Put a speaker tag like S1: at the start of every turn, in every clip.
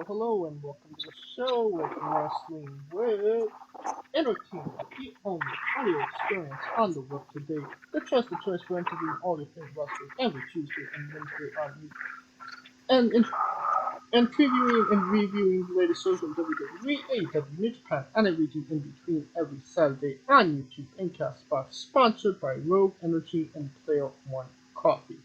S1: hello, and welcome to the show with Wrestling with Entertainment, the only audio experience on the web today. The trusted choice for interviewing all your favorite wrestlers every Tuesday and Wednesday on YouTube. And previewing and reviewing the latest shows from WWE, AEW, New Japan, and everything in between every Saturday on YouTube and Castbox, sponsored by Rogue Energy and Player One Coffee.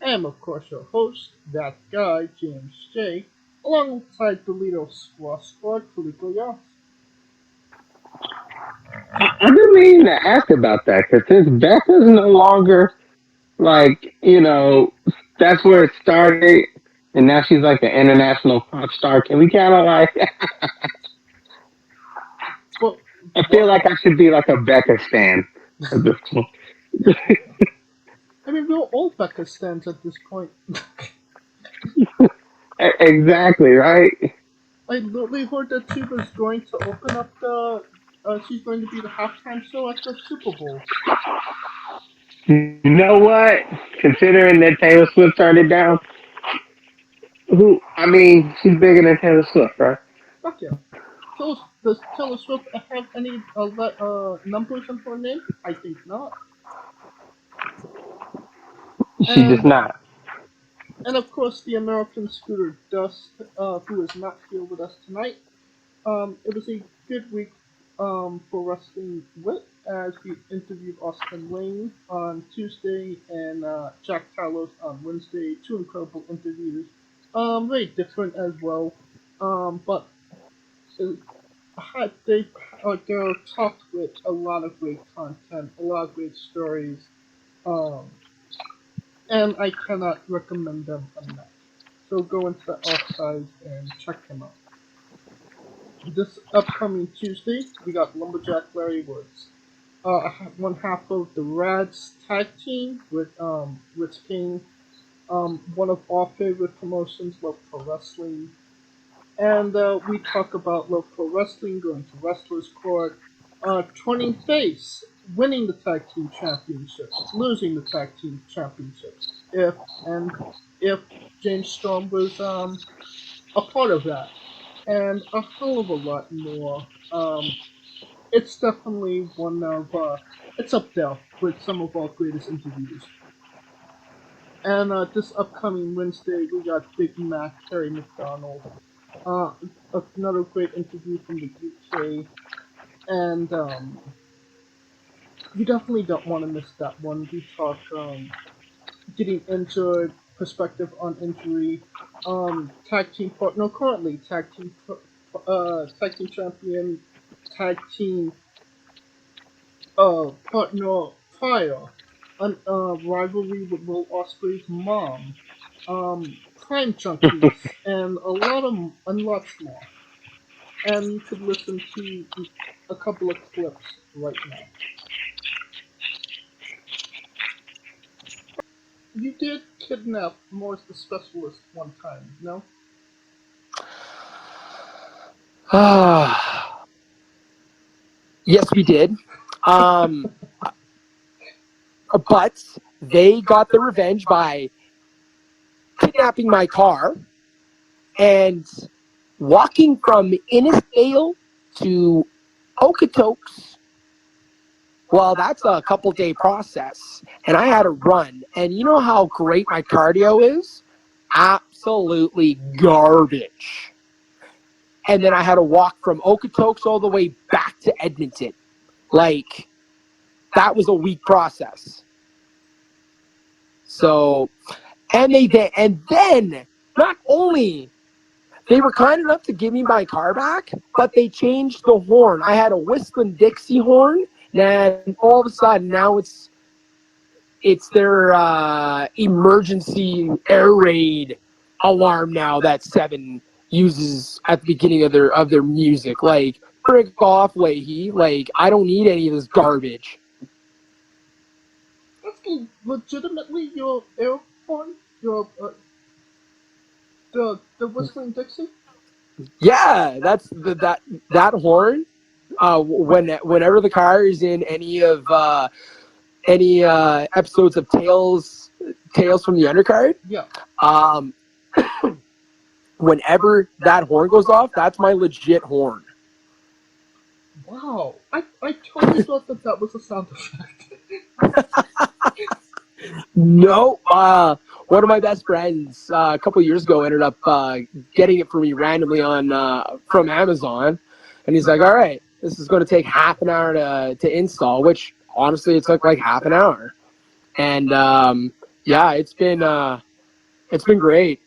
S1: I am, of course, your host, that guy, James J., alongside the leader of Squad, Kaliko Yas.
S2: I didn't mean to ask about that because since Becca's no longer that's where it started, and now she's like an international pop star. Can we kind of like?
S1: Well,
S2: I feel
S1: what?
S2: like I should be like a Becca stan at this point.
S1: I mean, we're all Becca stands at this point.
S2: Exactly right.
S1: I literally heard that she was going to open up she's going to be the halftime show at the Super Bowl.
S2: You know what? Considering that Taylor Swift turned it down, who? I mean, she's bigger than Taylor Swift, right?
S1: Fuck yeah. Does Taylor Swift have any numbers in her name? I think not.
S2: She just
S1: And
S2: not.
S1: and of course the American Scooter Dust, who is not here with us tonight. It was a good week for Wrestling Wit as we interviewed Austin Lane on Tuesday and Jack Talos on Wednesday. Two incredible interviews. Very different as well. But they they're talked with a lot of great content, a lot of great stories. Um, and I cannot recommend them enough. So go into the archives and check them out. This upcoming Tuesday, we got Lumberjack Larry Woods. One half of the Rads tag team with Rich King, one of our favorite promotions, Love Pro Wrestling. And we talk about Love Pro Wrestling, going to Wrestler's Court, turning face, winning the tag team championships, losing the tag team championships. If James Storm was a part of that, and a hell of a lot more. It's definitely one of it's up there with some of our greatest interviews. And this upcoming Wednesday, we got Big Mac, Terry McDonald, uh, another great interview from the UK, and you definitely don't want to miss that one. We talk getting injured, perspective on injury, tag team partner, currently tag team champion, tag team partner prior, an rivalry with Will Ospreay's mom, crime junkies, and lots more. And you could listen to a couple of clips right now. You did kidnap Morris the Specialist one time, no?
S3: Yes, we did. Um, but they got the revenge by kidnapping my car and walking from Innisfail to Okotoks. Well, that's a couple-day process, and I had to run. And you know how great my cardio is? Absolutely garbage. And then I had to walk from Okotoks all the way back to Edmonton. Like, that was a week process. So, and then not only they were kind enough to give me my car back, but they changed the horn. I had a Whistling Dixie horn, and all of a sudden now it's their emergency air raid alarm now that Seven uses at the beginning of their music. Like, frick off, Leahy. Like, I don't need any of this garbage.
S1: That's legitimately your air horn, your the Whistling Dixie.
S3: Yeah, that's that horn. Whenever the car is in any episodes of Tales from the Undercard,
S1: Yeah.
S3: um, whenever that horn goes off, that's my legit horn.
S1: Wow, I totally thought that that was a sound effect.
S3: No, one of my best friends a couple years ago ended up getting it for me randomly on from Amazon, and he's like, "All right, this is going to take half an hour to install," which honestly it took like half an hour, and yeah, it's been great.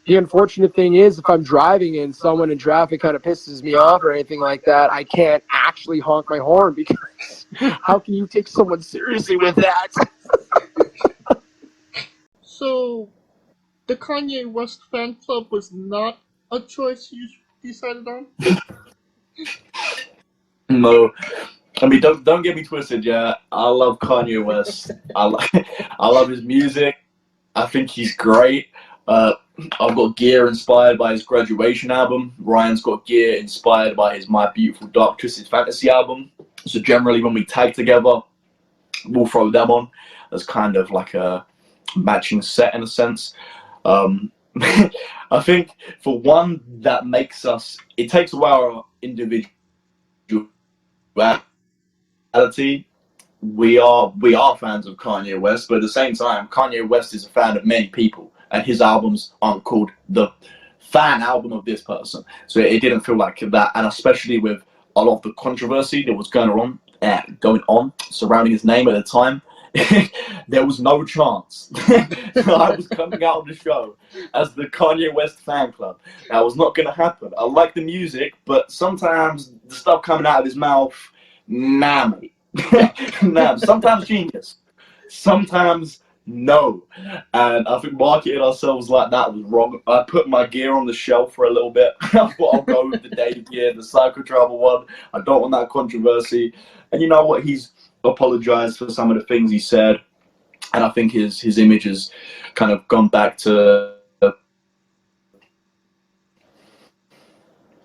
S3: The unfortunate thing is, if I'm driving and someone in traffic kind of pisses me off or anything like that, I can't actually honk my horn because how can you take someone seriously with that?
S1: So, the Kanye West fan club was not a choice you decided on?
S4: No, I mean don't get me twisted. Yeah, I love Kanye West. I love his music. I think he's great. Uh, I've got gear inspired by his graduation album. Ryan's got gear inspired by his My Beautiful Dark Twisted Fantasy album. So generally, when we tag together, we'll throw them on as kind of like a matching set in a sense. I think for one that makes us, it takes away our individuality. We are fans of Kanye West, but at the same time, Kanye West is a fan of many people, and his albums aren't called the fan album of this person. So it didn't feel like that, and especially with a lot of the controversy that was going on surrounding his name at the time. There was no chance I was coming out of the show as the Kanye West fan club. That was not going to happen. I like the music, but sometimes the stuff coming out of his mouth, nah, mate. Nah, sometimes genius, sometimes no. And I think marketing ourselves like that was wrong. I put my gear on the shelf for a little bit. I thought I'll go with the Dave gear, the Psycho Travel one. I don't want that controversy. And you know what? He's apologized for some of the things he said. And I think his image has kind of gone back to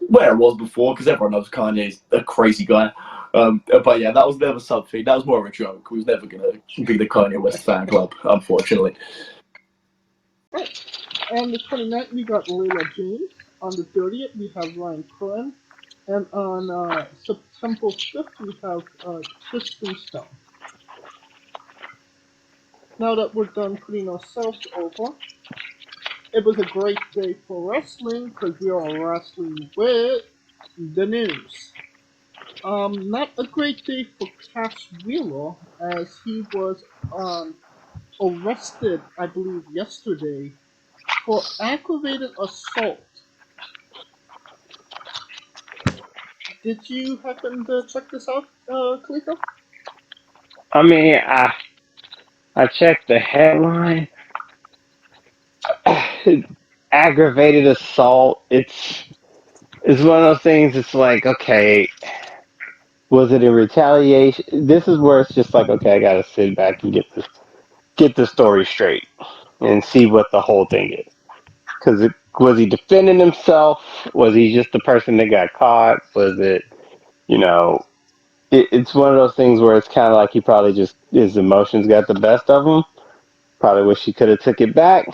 S4: where it was before, because everyone knows Kanye's a crazy guy. But yeah, that was never something. That was more of a joke. We was never gonna be the Kanye West fan club, unfortunately.
S1: Right. On the 29th, we got Layla James. On the 30th, we have Ryan Cohen. And on September 5th, we have Kristen Stone. Now that we're done putting ourselves over, it was a great day for wrestling because we are wrestling with the news. Not a great day for Cash Wheeler as he was arrested, I believe, yesterday for aggravated assault. Did you happen to check this out, Kaliko?
S2: I mean, I checked the headline. Aggravated assault. It's one of those things. It's like, okay, was it in retaliation? This is where it's just like, okay, I gotta sit back and get the story straight and see what the whole thing is. Because was he defending himself? Was he just the person that got caught? Was it, you know, it's one of those things where it's kind of like he probably just his emotions got the best of him. Probably wish he could have took it back,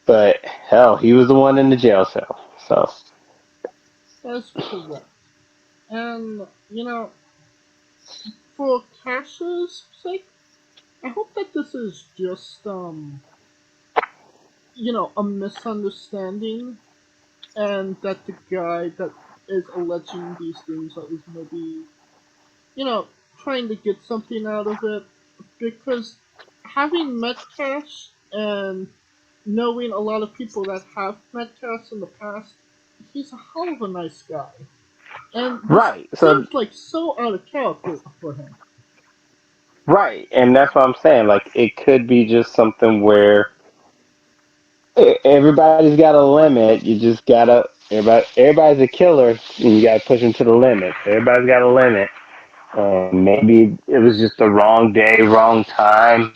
S2: but hell, he was the one in the jail cell. So
S1: That's correct. And, for Cash's sake, I hope that this is just, a misunderstanding and that the guy that is alleging these things is maybe, you know, trying to get something out of it. Because having met Cash and knowing a lot of people that have met Cash in the past, he's a hell of a nice guy. And this
S2: right, so
S1: seems like so out of character for him.
S2: right, and that's what I'm saying. Like it could be just something where everybody's got a limit. You just gotta everybody's a killer, and you gotta push them to the limit. Everybody's got a limit, and maybe it was just the wrong day, wrong time,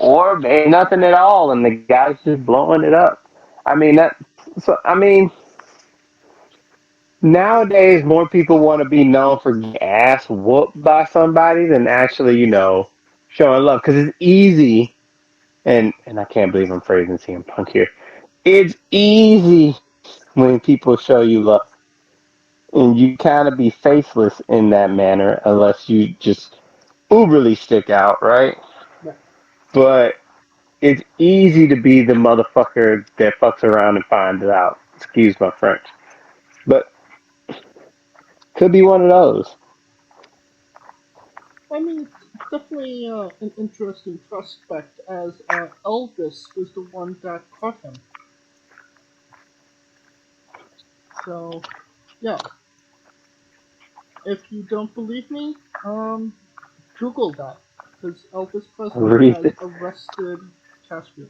S2: or maybe nothing at all, and the guy's just blowing it up. I mean that. So I mean, nowadays more people want to be known for getting ass whooped by somebody than actually, showing love because it's easy. And I can't believe I'm phrasing CM Punk here. It's easy when people show you love, and you kind of be faceless in that manner unless you just uberly stick out, right?
S1: Yeah.
S2: But it's easy to be the motherfucker that fucks around and finds it out. Excuse my French. But could be one of those.
S1: I mean, it's definitely an interesting prospect, as Elvis was the one that caught him. So, yeah, if you don't believe me, Google that, because Elvis Presley
S2: Read
S1: has
S2: it.
S1: arrested Castro.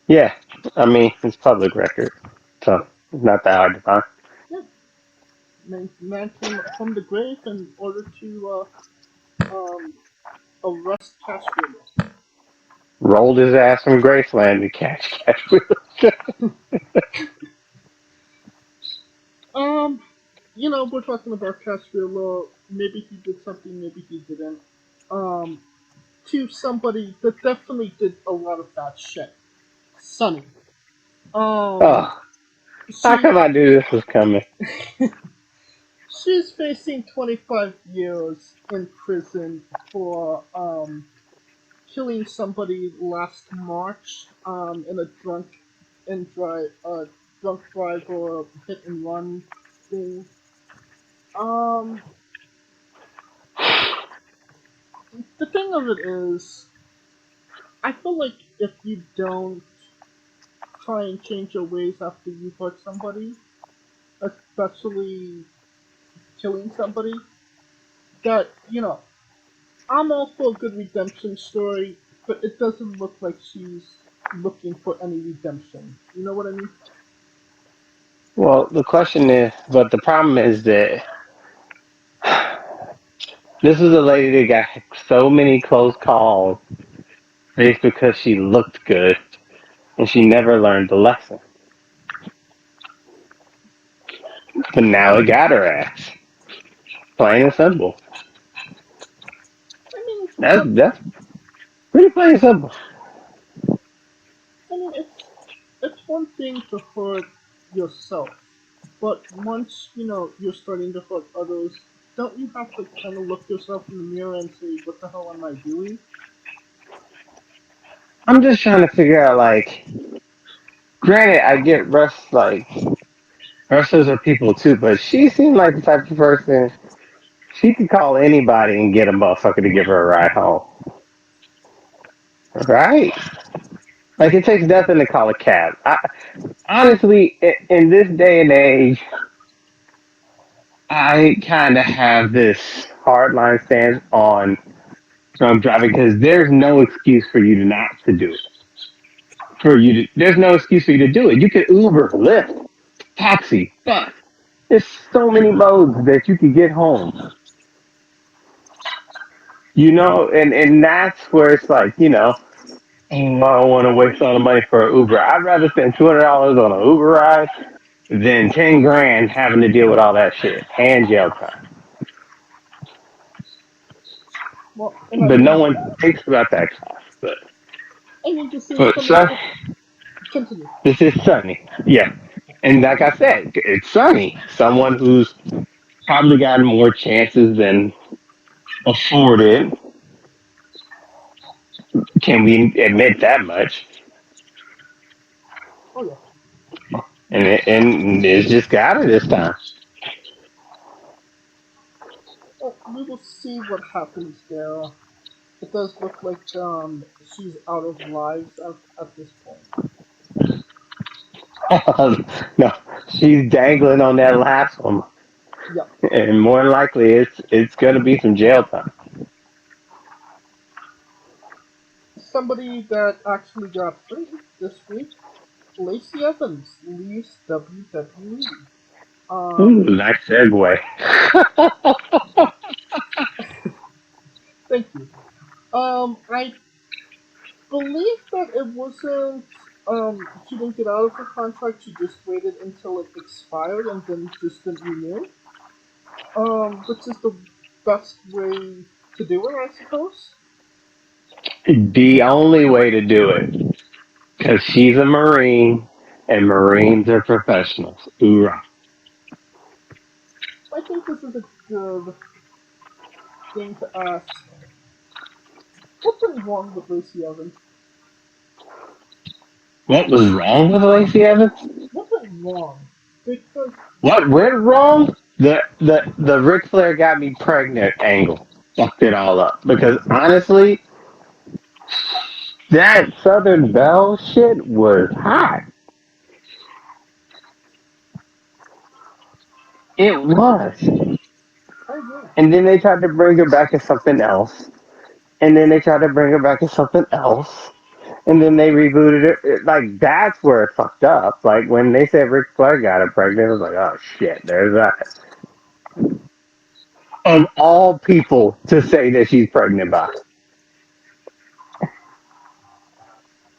S2: Yeah, I mean, it's public record, so
S1: Yeah,
S2: it's not that hard to find.
S1: yeah. Man came up from the grave in order to arrest Castro.
S2: Rolled his ass from Graceland to catch Wheeler.
S1: Um, we're talking about Castro. Maybe he did something, maybe he didn't. Um, to somebody that definitely did a lot of bad shit. Sunny. Um,
S2: Oh, how
S1: she
S2: come I knew this was coming?
S1: she's facing 25 years in prison for killing somebody last March in a drunk drive or hit and run thing. Um, the thing of it is, I feel like if you don't try and change your ways after you hurt somebody, especially killing somebody, that I'm all for a good redemption story, but it doesn't look like she's looking for any redemption. You know what I mean?
S2: Well, the question is, but the problem is that this is a lady that got so many close calls based because she looked good and she never learned the lesson. But now it got her ass. Plain and simple.
S1: I mean,
S2: That's pretty plain and simple.
S1: it's one thing to hurt yourself, but once you're starting to hurt others, don't you have to kind of look yourself in the mirror and say, "What the hell am I doing?"
S2: I'm just trying to figure out, like, granted, I get wrestlers are people too, but she seemed like the type of person she could call anybody and get a motherfucker to give her a ride home. Right? Like, it takes nothing to call a cab. Honestly, in this day and age, I kind of have this hardline stance on drunk driving because there's no excuse for you to not to do it. There's no excuse for you to do it. You can Uber, Lyft, taxi, bus. There's so many modes that you can get home. And that's where it's like, I don't want to waste all the money for an Uber. I'd rather spend $200 on an Uber ride than 10 grand having to deal with all that shit and jail time.
S1: Well, and
S2: But no one thinks about that cost.
S1: I mean, this is
S2: But
S1: coming
S2: son,
S1: from continue.
S2: this is Sunny. Yeah. And like I said, it's Sunny. Someone who's probably gotten more chances than afforded. Can we admit that much?
S1: Oh yeah.
S2: And it's just got her this time.
S1: Well, we will see what happens there. It does look like she's out of lives at this point.
S2: No, she's dangling on that last one,
S1: Yeah.
S2: and more than likely, it's gonna be some jail time.
S1: Somebody that actually got free this week, Lacy Evans leaves WWE.
S2: Ooh,
S1: Um,
S2: nice segue.
S1: thank you. I believe that it wasn't. She didn't get out of her contract. She just waited until it expired and then just didn't renew. Which is the best way to do it, I suppose.
S2: The only way to do it. Because she's a Marine, and Marines are professionals. Hoorah.
S1: I think this is a good thing to ask. What went wrong with Lacy Evans?
S2: What was wrong with Lacey Evans?
S1: What went wrong? Because
S2: What went wrong? The Ric Flair got me pregnant angle fucked it all up. Because honestly, that Southern Belle shit was hot. It was.
S1: I agree.
S2: And then they tried to bring her back as something else. And then they tried to bring her back as something else. And then they rebooted it. Like, that's where it fucked up. Like, when they said Ric Flair got her pregnant, I was like, oh shit, there's that. Of all people to say that she's pregnant by.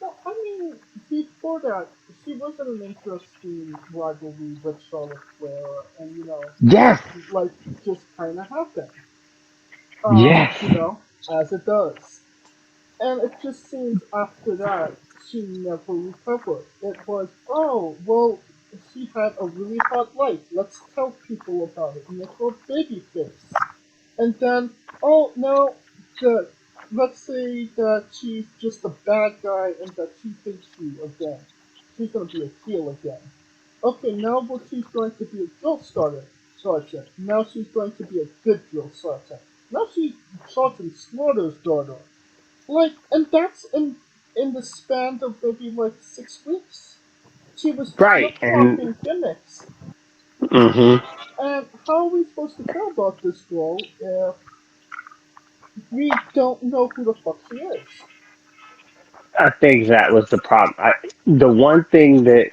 S1: Well, I mean, before that, she was in an interesting rivalry with Charlotte Flair, and
S2: Yes!
S1: like just kind of happened.
S2: Yes!
S1: As it does. And it just seems after that, she never recovered. It was, oh, well, she had a really hot life. Let's tell people about it and make her a baby face. And then, oh, no, the, let's say that she's just a bad guy and that she hates you again. She's going to be a heel again. Okay, now but she's going to be a sergeant. Now she's going to be a good drill sergeant. Now she's Sergeant Slaughter's daughter. Like, and that's in the span of maybe like 6 weeks. She was
S2: Right.
S1: flip
S2: And,
S1: flopping gimmicks.
S2: mm-hmm.
S1: And how are we supposed to care about this girl if we don't know who the fuck she is?
S2: I think that was the problem. The one thing that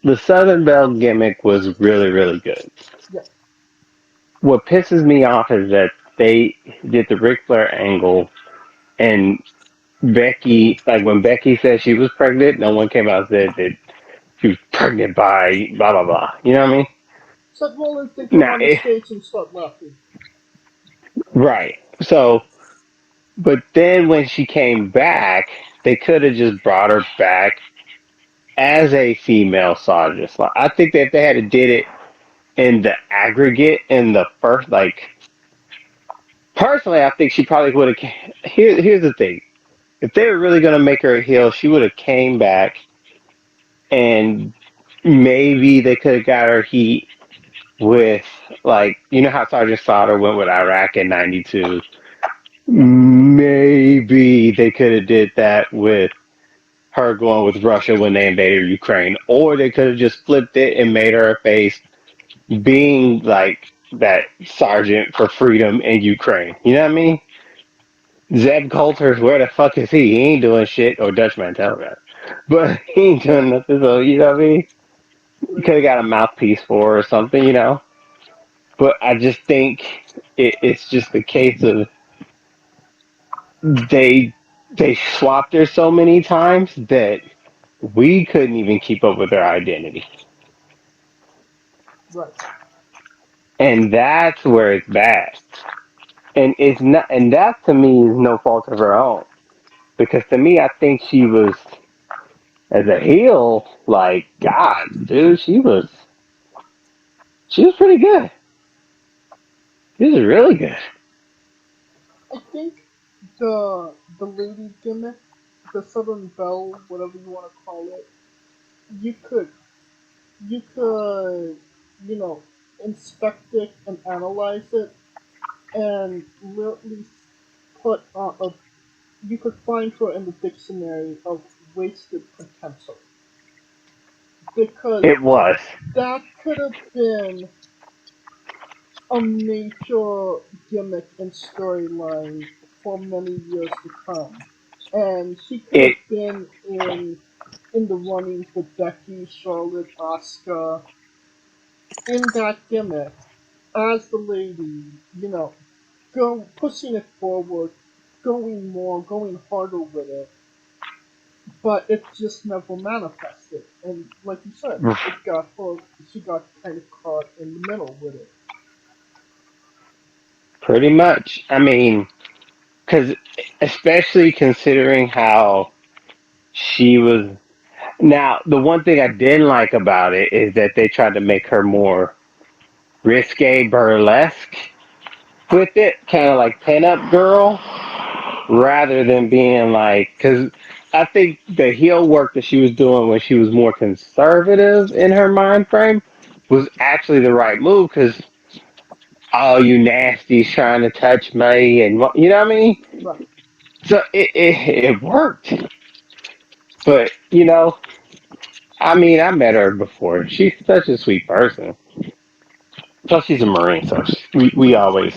S2: the Southern Belle gimmick was really, really good.
S1: Yeah.
S2: What pisses me off is that they did the Ric Flair angle and Becky, like when Becky said she was pregnant, no one came out and said that she was pregnant by blah, blah, blah. You know what I mean?
S1: Seth Rollins did come
S2: Now,
S1: on the stage and start laughing.
S2: right. So, but then when she came back, they could have just brought her back as a female sergeant. Like, I think that if they had did it in the aggregate in the first, like, personally, I think she probably would have. Here's the thing: if they were really gonna make her a heel, she would have came back, and maybe they could have got her heat with, like, you know how Sergeant Slaughter went with Iraq in '92. Maybe they could have did that with her going with Russia when they invaded Ukraine, or they could have just flipped it and made her a face, being like that sergeant for freedom in Ukraine. You know what I mean? Zeb Coulter, where the fuck is he? He ain't doing shit. Or Dutchman, tell me that. But he ain't doing nothing, so you know what I mean? You
S1: Right.
S2: could have got a mouthpiece for her or something, you know? But I just think it's just the case of they they swapped her so many times that we couldn't even keep up with her identity.
S1: Right.
S2: And that's where it's bad. And it's not, and that to me is no fault of her own. Because to me, I think she was, as a heel, like, God, dude, she was pretty good. She was really good.
S1: I think the lady gimmick, the Southern Belle, whatever you want to call it, you could you could you know inspect it and analyze it and literally put a you could find her in the dictionary of wasted potential because
S2: It was.
S1: that could have been a major gimmick and storyline for many years to come, and she could
S2: It
S1: have been in the running for Becky, Charlotte, Asuka in that gimmick as the lady, go pushing it forward, going harder with it, but it just never manifested. And like you said, it got her. She got kind of caught in the middle with it.
S2: pretty much. I mean, because especially considering how she was. Now, the one thing I didn't like about it is that they tried to make her more risque, burlesque with it, kind of like pinup girl, rather than being like, because I think the heel work that she was doing when she was more conservative in her mind frame was actually the right move. Because all you nasties trying to touch me, and you know what I mean.
S1: Right.
S2: So it worked, but I mean, I met her before. She's such a sweet person. Plus, she's a Marine, so we
S1: Right.
S2: always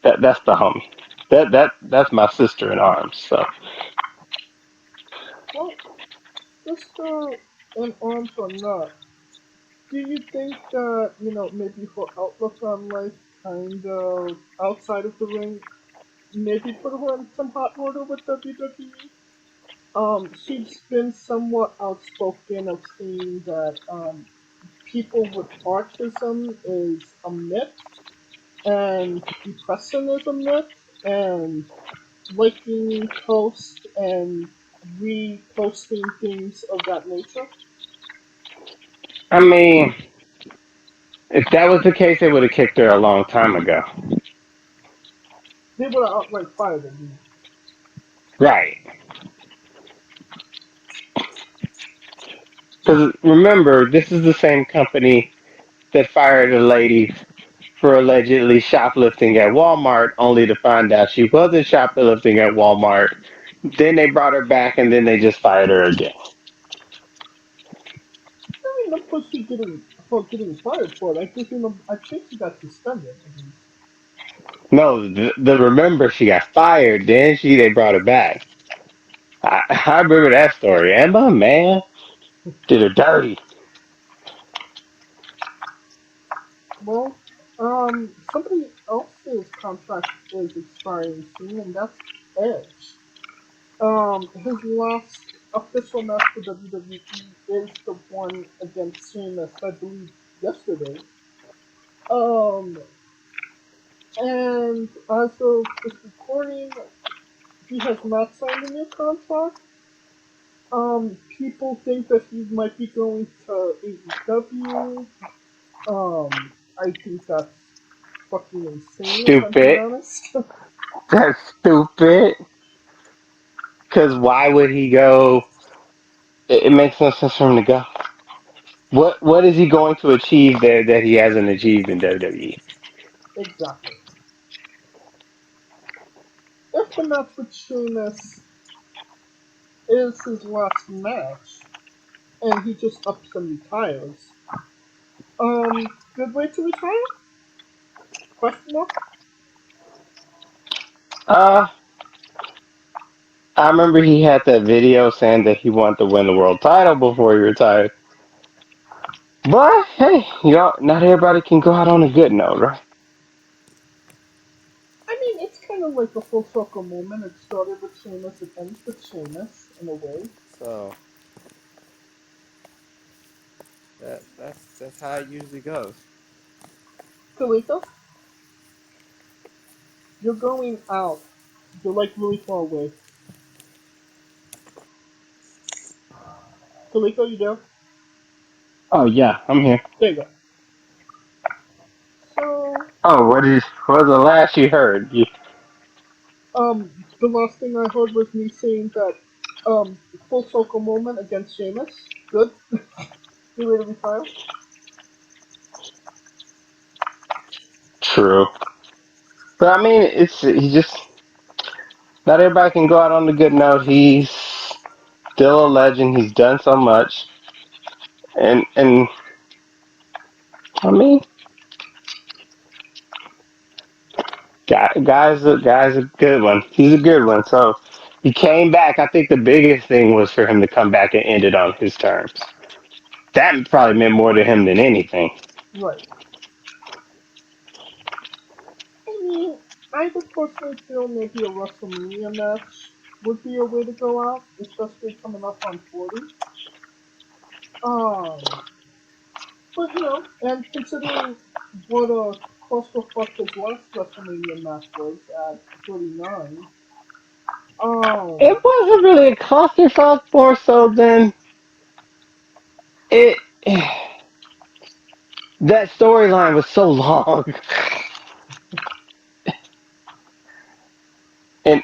S2: that's the homie. That's my sister in arms. So
S1: Well, just in arms or not, do you think that, maybe her outlook on life kind of outside of the ring maybe put her in some hot water with WWE? She's been somewhat outspoken of saying that people with autism is a myth and depression is a myth and liking posts and reposting things of that nature.
S2: I mean, if that was the case, they would have kicked her a long time ago.
S1: They would have outright fired her.
S2: Right. Because remember, this is the same company that fired a lady for allegedly shoplifting at Walmart, only to find out she wasn't shoplifting at Walmart. Then they brought her back, and then they just fired her again.
S1: I remember she getting fired for it. I just remember. I think she got suspended at least.
S2: No, the remember she got fired. Then they brought her back. I remember that story. Emma, man, did her dirty.
S1: Well, somebody else's contract is expiring soon, and that's Edge. His last official match for WWE is the one against Sheamus, I believe, yesterday. Um, and as of this recording, he has not signed a new contract. People think that he might be going to AEW. I think that's fucking insane, if I'm being
S2: Stupid.
S1: honest.
S2: That's stupid. Because why would he go? It makes no sense for him to go. What is he going to achieve there that he hasn't achieved in WWE?
S1: Exactly. If the match with Sheamus is his last match, and he just ups and retires, good way to retire? Question mark?
S2: Uh, I remember he had that video saying that he wanted to win the world title before he retired. But hey, not everybody can go out on a good note, right?
S1: I mean, it's kind of like a full circle moment. It started with Sheamus, it ends with Sheamus, in a way.
S2: So that's how it usually goes.
S1: Kalika, you're going out. You're like really far away. Kalika, you there?
S2: Oh yeah, I'm here.
S1: There you go. So,
S2: Oh, what was the last you heard?
S1: the last thing I heard was me saying that, full circle moment against Sheamus. Good. Good way to retire.
S2: True. But I mean, he just not everybody can go out on a good note. He's still a legend. He's done so much, and I mean, guy's a good one. He's a good one. So he came back. I think the biggest thing was for him to come back and end it on his terms. That probably meant more to him than anything.
S1: Right. I mean, I would personally feel maybe a WrestleMania match would be a way to go out, especially coming up on 40. Um, but and considering what a clusterfuck his last WrestleMania match was at 39, Um,
S2: It wasn't really a clusterfuck more so than it. That storyline was so long, and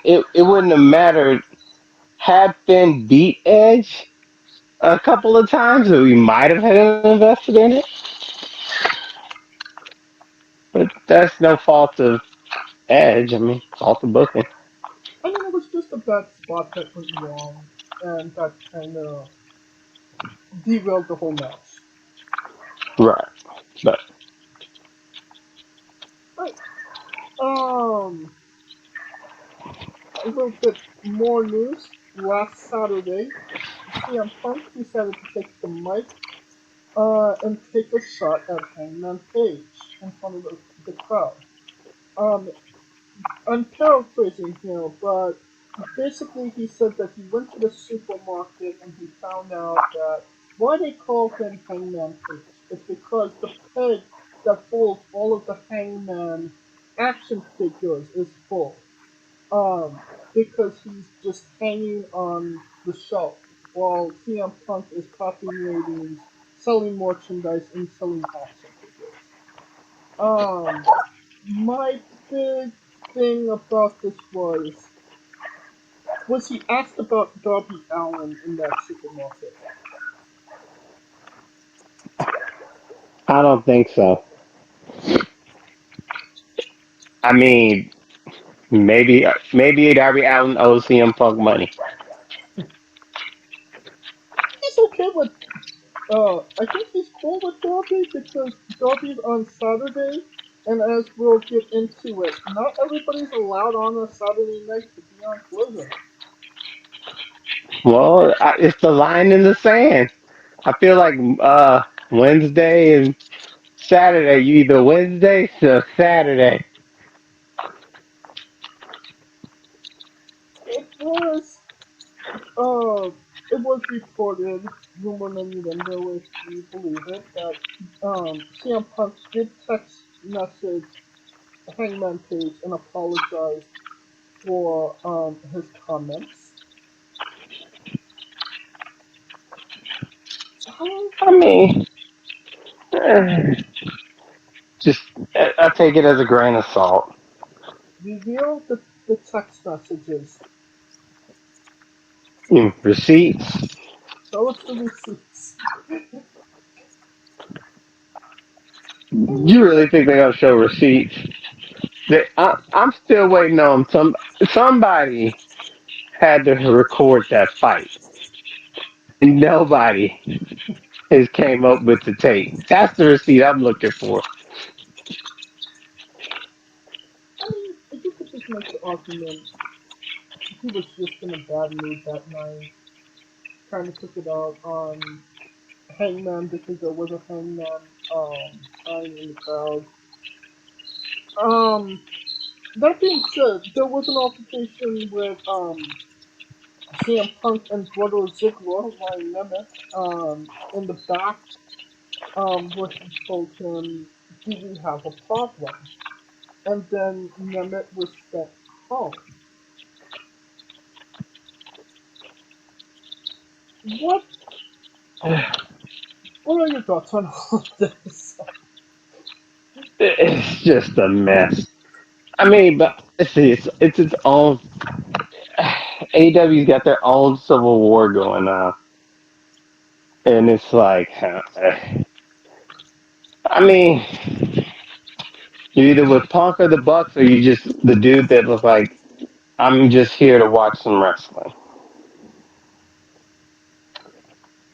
S2: it wouldn't have mattered had Finn beat Edge a couple of times, that we might have had invested in it. But that's no fault of Edge. I mean, fault of booking.
S1: I mean, it was just a bad spot that went wrong, and that kind of derailed the whole match.
S2: Right. But
S1: Right. Um, a little bit more news. Last Saturday, CM Punk decided to take the mic and take a shot at Hangman Page in front of the crowd. Um, I'm paraphrasing here, but basically he said that he went to the supermarket and he found out that why they call him Hangman Page is because the peg that holds all of the Hangman action figures is full. Because he's just hanging on the shelf while CM Punk is popping ratings, selling merchandise, and selling action figures. Um, my big thing about this was he asked about Darby Allen in that supermarket.
S2: I don't think so. I mean, maybe Darby Allen owes CM Punk money.
S1: He's okay with I think he's cool with Darby because Darby's on Saturday, and as we'll get into it, not everybody's allowed on a Saturday night to be on Collision.
S2: Well, it's the line in the sand. I feel like Wednesday and Saturday. You either Wednesday to Saturday.
S1: It was uh it was reported, rumor innuendo if you believe it, that CM Punk did text message Hangman Page and apologized for his comments.
S2: I
S1: However,
S2: mean, eh, just I take it as a grain of salt.
S1: reveal the text messages.
S2: Receipts.
S1: Show us the receipts. I
S2: You
S1: mean,
S2: really think they're gonna show receipts? I'm still waiting on somebody had to record that fight. Nobody has came up with the tape. That's the receipt I'm looking for.
S1: you could just make the argument he was just in a bad mood that night. Kind of took it out on Hangman because there was a Hangman sign in the crowd. Um, that being said, there was an altercation with CM Punk and Brother Ziggler, Ryan Nemeth, in the back, where he told him, "Do we have a problem?" And then Nemeth was sent home. What What are your thoughts on all of this?
S2: It's just a mess. I mean, but it's its own. AEW's got their own civil war going on, and it's like, I mean, you're either with Punk or the Bucks, or you just the dude that was like, I'm just here to watch some wrestling.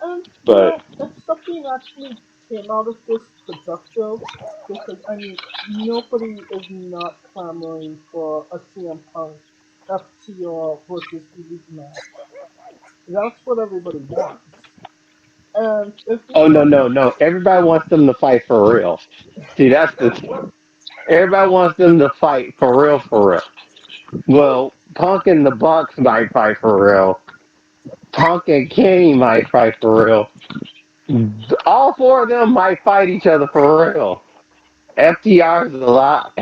S1: And
S2: But
S1: if something actually came out of this productive, because I mean, nobody is not clamoring for a CM Punk FTR versus Elite match. That's what everybody wants. And if we
S2: oh no,
S1: have,
S2: no, no! Everybody wants them to fight for real. See, that's the everybody wants them to fight for real, for real. Well, Punk and the Bucks might fight for real. Punk and Kenny might fight for real. All four of them might fight each other for real. FTR is a lot.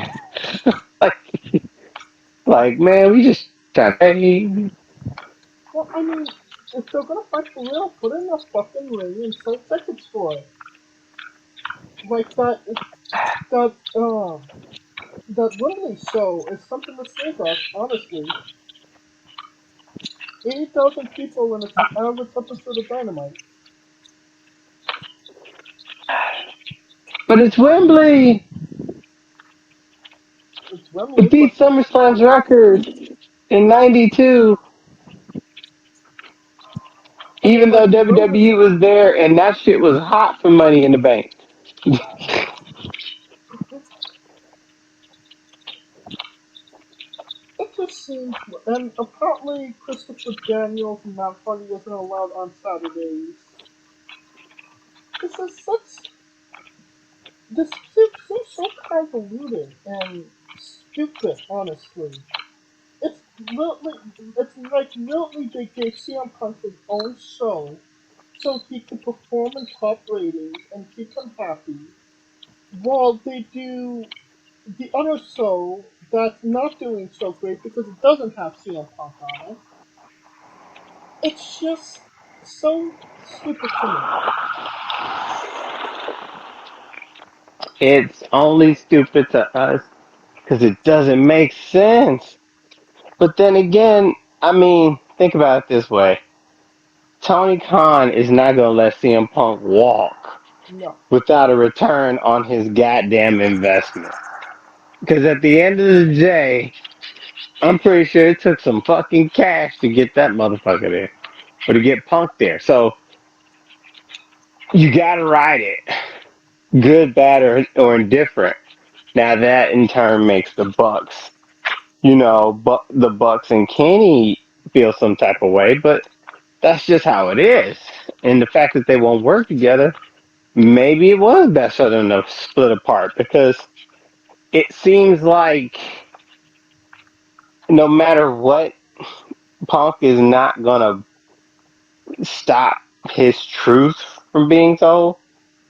S2: like, like man, we just Saturday.
S1: Well, I mean, if they're gonna fight for real, put in a fucking ring and sell tickets for it. Like that, that Wembley show is something to sneeze at, honestly. 80,000 people and it's the average episode of Dynamite.
S2: But it's Wembley.
S1: It's Wembley,
S2: It
S1: but
S2: beat SummerSlam's record in '92.
S1: I mean,
S2: Even though
S1: like Roman,
S2: WWE was there and that shit was hot for Money in the Bank.
S1: it just seems, and apparently Christopher Daniels and Matt Hardy wasn't allowed on Saturdays. This is such, this seems so convoluted and stupid, honestly. It's literally, it's like literally they gave CM Punk his own show so he could perform in top ratings and keep them happy, while they do the other show that's not doing so great because it doesn't have CM Punk on it. It's just so stupid to me.
S2: It's only stupid to us because it doesn't make sense. But then again, I mean, think about it this way. Tony Khan is not going to let CM Punk walk
S1: No.
S2: without a return on his goddamn investment. Because at the end of the day, I'm pretty sure it took some fucking cash to get that motherfucker there. Or to get Punk there. So you gotta ride it. Good, bad, or indifferent. Now that in turn makes the Bucks, the Bucks and Kenny feel some type of way, but that's just how it is. And the fact that they won't work together, maybe it was best for them to split apart because it seems like no matter what, Punk is not gonna stop his truth from being told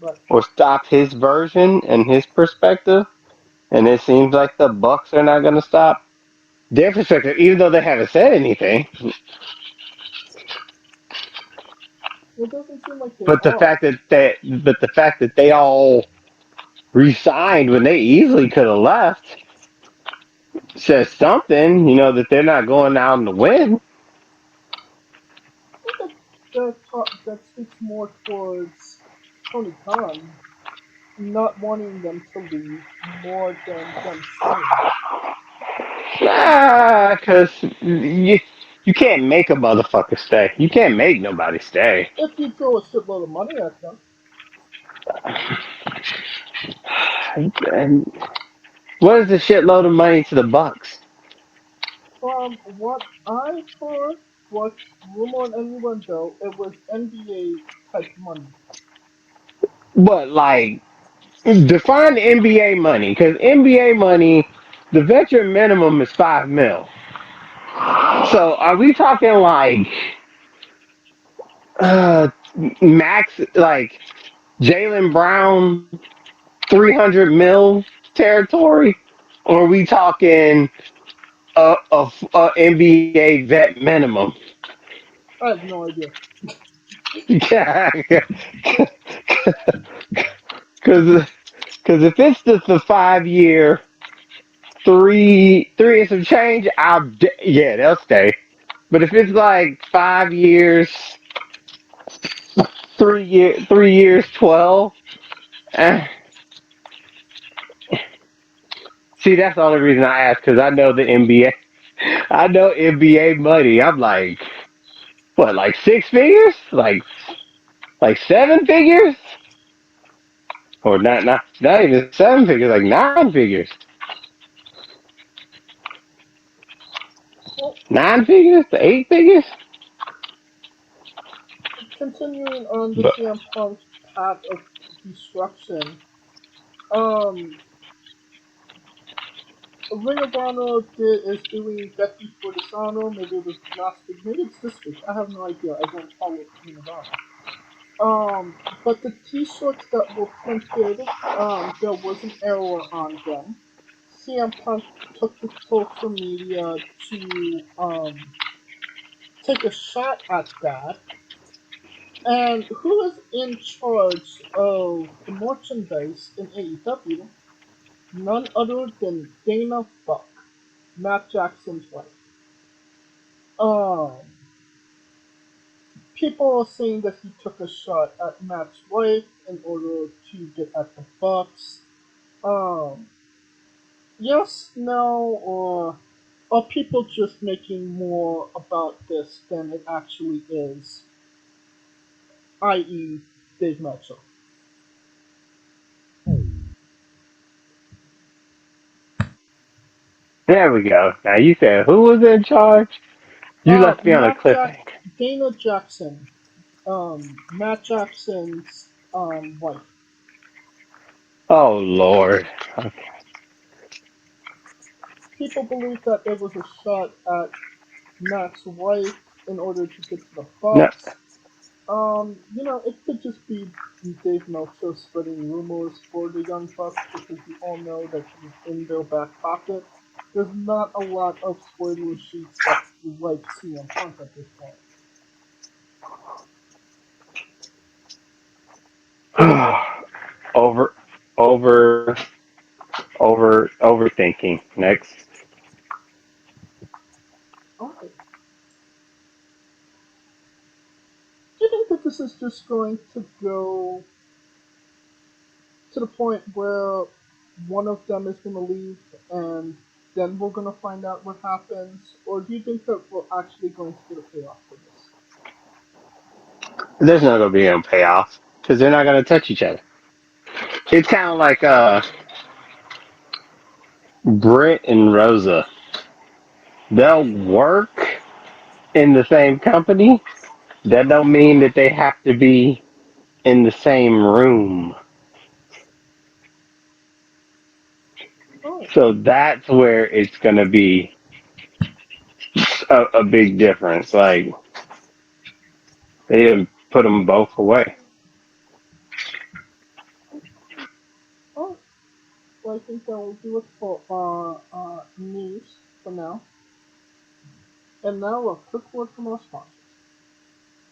S1: But
S2: or stop his version and his perspective. And it seems like the Bucks are not gonna stop their perspective, even though they haven't said anything.
S1: it doesn't seem like they
S2: But the
S1: are.
S2: fact that they all resigned when they easily could have left says something, that they're not going out in the win.
S1: I think that speaks more towards Tony Khan not wanting them to leave more than them staying.
S2: Because you can't make a motherfucker stay. You can't make nobody stay.
S1: If you throw a shitload of money at them,
S2: And what is a shitload of money to the Bucks?
S1: from what I heard, what rumor and anyone though, it was NBA type money.
S2: What, like, define NBA money? Because NBA money, the veteran minimum is 5 mil. So are we talking like uh max, like Jalen Brown 300 mil territory, or are we talking a NBA vet minimum?
S1: I have no idea.
S2: Yeah, because if it's just a 5 year, three and some change, yeah, they'll stay. But if it's like 5 years, 3 years 12, eh, see, that's the only reason I ask because I know the NBA. I know NBA money. I'm like, what, like 6 figures? Like 7 figures? Or not even 7 figures, like 9 figures.
S1: Well,
S2: 9 figures to 8 figures?
S1: continuing on the
S2: But
S1: CM Punk path of destruction, um, Ring of Honor is doing Death Before Dishonor. Maybe it was last week. Maybe it's this week. I have no idea. I don't follow Ring of Honor. But the T-shirts that were printed, there was an error on them, CM Punk took to social media to take a shot at that. And who is in charge of the merchandise in AEW? None other than Dana Buck, Matt Jackson's wife. Um, People are saying that he took a shot at Matt's wife in order to get at the Bucks. Um, yes, no, or are people just making more about this than it actually is? I.e., Dave Meltzer.
S2: There we go. Now you said who was in charge? You left me on a cliffhanger.
S1: Dana Jackson, Matt Jackson's wife.
S2: Oh Lord. Okay.
S1: People believe that there was a shot at Matt's wife in order to get to the
S2: No,
S1: Bucks. It could just be Dave Meltzer spreading rumors for the Young Bucks because we all know that he's in their back pocket. There's not a lot of spoiler sheets that like CM Punk at this point.
S2: over, over, overthinking. Next.
S1: Okay. Do you think that this is just going to go to the point where one of them is going to leave and then we're going to find out what happens? Or do you think that we're actually going to get a payoff for this?
S2: There's not gonna be no payoff because they're not gonna touch each other. It's kind of like Britt and Rosa. They'll work in the same company. That don't mean that they have to be in the same room.
S1: Alright,
S2: So that's where it's gonna be a big difference. Like they didn't put them both away.
S1: alright. Well, I think that will do it for news for now. And now a quick word from our sponsors.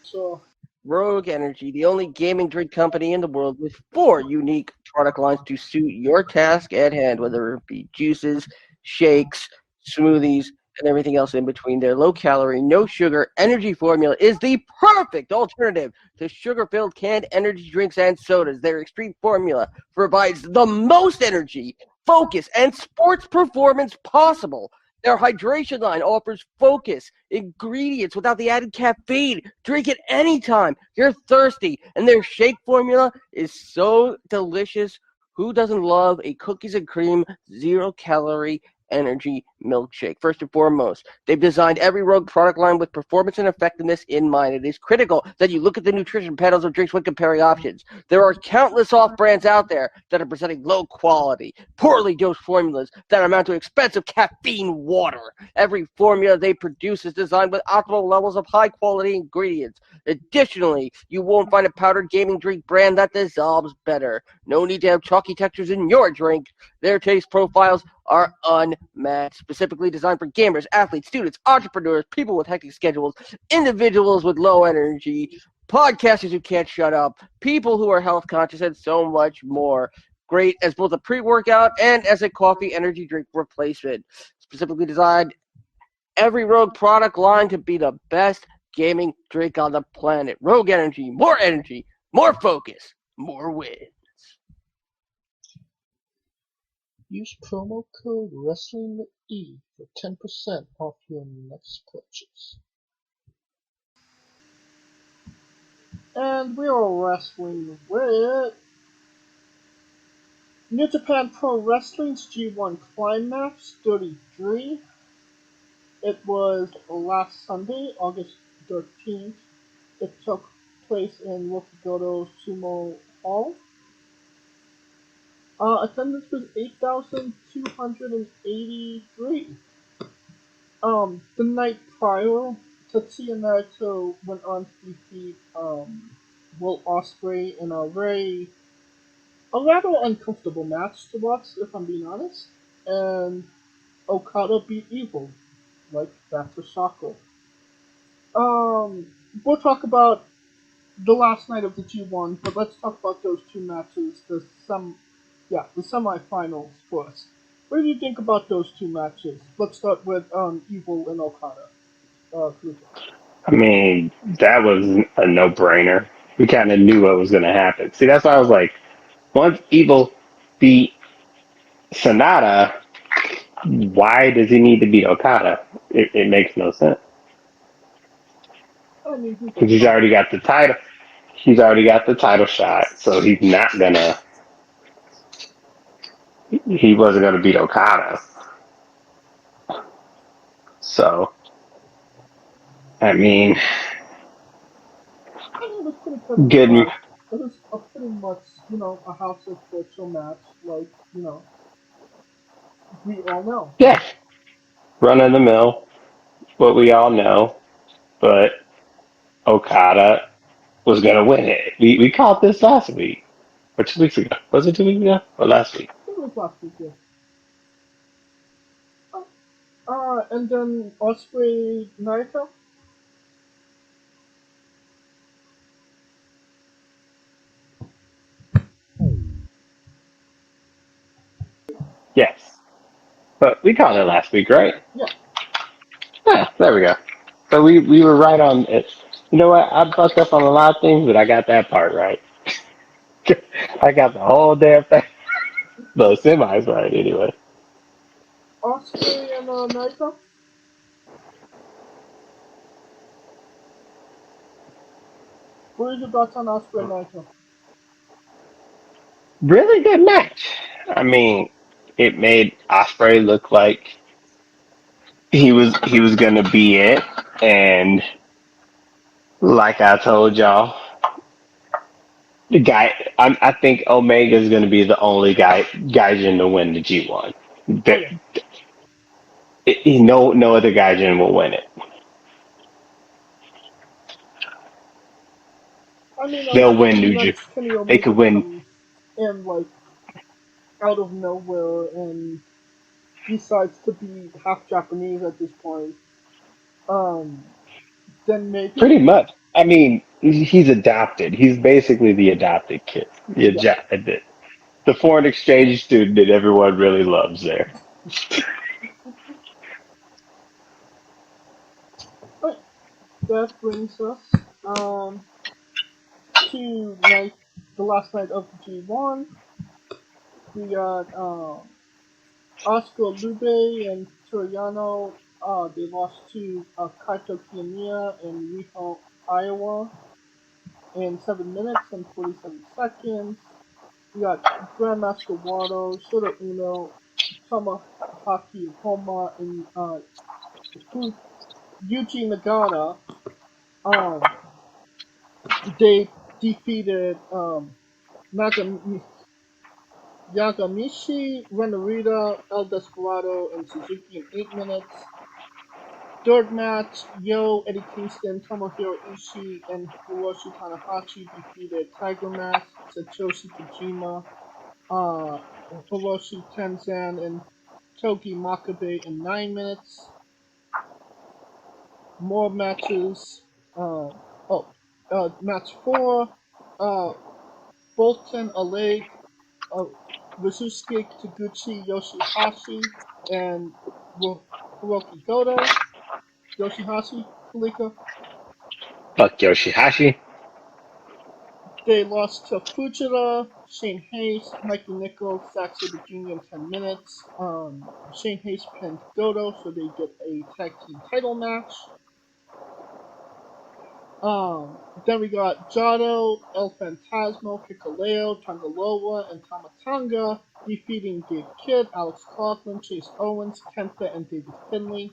S1: So,
S3: Rogue Energy, the only gaming drink company in the world with 4 unique product lines to suit your task at hand, whether it be juices, shakes, smoothies, and everything else in between. Their low calorie, no sugar energy formula is the perfect alternative to sugar filled canned energy drinks and sodas. Their extreme formula provides the most energy, focus, and sports performance possible. Their hydration line offers focus, ingredients without the added caffeine. Drink it anytime you're thirsty. And their shake formula is so delicious. Who doesn't love a cookies and cream, 0 calorie energy milkshake? First and foremost, they've designed every Rogue product line with performance and effectiveness in mind. It is critical that you look at the nutrition panels of drinks when comparing options. There are countless off brands out there that are presenting low quality, poorly dosed formulas that amount to expensive caffeine water. Every formula they produce is designed with optimal levels of high quality ingredients. Additionally, you won't find a powdered gaming drink brand that dissolves better. No need to have chalky textures in your drink. Their taste profiles are unmatched, specifically designed for gamers, athletes, students, entrepreneurs, people with hectic schedules, individuals with low energy, podcasters who can't shut up, people who are health conscious, and so much more. Great as both a pre-workout and as a coffee energy drink replacement. Specifically designed every Rogue product line to be the best gaming drink on the planet. Rogue energy, more focus, more win.
S1: use promo code WRESTLINGWITHE for 10% off your next purchase. And we are wrestling with New Japan Pro Wrestling's G1 Climax 33. It was last Sunday, August 13th. It took place in Rokugodo Sumo Hall. Attendance was 8,283. The night prior, Tetsuya Naito went on to defeat Will Ospreay in a rather uncomfortable match to watch, if I'm being honest. and Okada beat Evil. Like, that's a shocker. We'll talk about the last night of the G1, but let's talk about those two matches, the semifinals first. What do you think about those two matches? Let's start with Evil and Okada. Luca.
S2: I mean, that was a no-brainer. We kind of knew what was going to happen. See, that's why I was like, once Evil beat Sonata, why does he need to beat Okada? It makes no sense.
S1: I mean, he's
S2: Because he's already got the title. He's already got the title shot, so he's not gonna. He wasn't gonna beat Okada. So, I mean,
S1: I mean, it was pretty cut and
S2: good.
S1: dry. It was a pretty much, a House of Virtual match, like, we all know.
S2: Yeah, run of the mill, what we all know. But Okada was gonna win it. We called this last week or 2 weeks ago. Was it 2 weeks ago or last week?
S1: I think it was last week, yeah. And then Osprey Naito.
S2: Yes, but we called it last week, right?
S1: Yeah.
S2: Yeah, there we go. So we were right on it. You know what? I fucked up on a lot of things, but I got that part right. I got the whole damn thing. The semis right anyway.
S1: Osprey and Naito. What are your thoughts on Osprey and Naito?
S2: Really good match. I mean, it made Osprey look like he was gonna be it, and like I told y'all, the guy. I think Omega is gonna be the only Gaijin to win the G1.
S1: Oh yeah.
S2: No other Gaijin will win it.
S1: I mean,
S2: They'll win New Japan.
S1: unless Kenny
S2: They could
S1: Omega
S2: win
S1: comes in like out of nowhere and decides to be half Japanese at this point, um, then maybe.
S2: pretty much. I mean, he's adopted. He's basically the adopted kid.
S1: Yeah.
S2: The foreign exchange student that everyone really loves there.
S1: But that brings us um to the last night of the G1. We got Oscar Lube and Toriano. They lost to Kaito Kiyomiya and Riho Iowa in 7 minutes and 47 seconds. We got Grandmaster Wado, Shota Uno, Tomahaki Homa, and Yuji Nagata. Um, they defeated Yagamishi, Renarita, El Desperado, and Suzuki in 8 minutes. Third match, Yo, Eddie Kingston, Tomohiro Ishii, and Hiroshi Tanahashi defeated Tiger Mask, Satoshi Kojima, uh, Hiroshi Tenzan, and Togi Makabe in 9 minutes. More matches. Match 4, uh, Bolton Alleg, uh, Rizusuke Taguchi Yoshihashi, and Hiroki Goto. Yoshihashi, Kalika.
S2: Fuck Yoshihashi.
S1: They lost to Fujita, Shane Hayes, Mikey Nichols, Zack Sabre Jr. in 10 minutes. Shane Hayes pinned Goto, so they get a tag team title match. Then we got Jado, El Phantasmo, Hikuleo, Tangaloa, and Tamatanga defeating Gabe Kidd, Alex Coughlin, Chase Owens, Kenta, and David Finlay.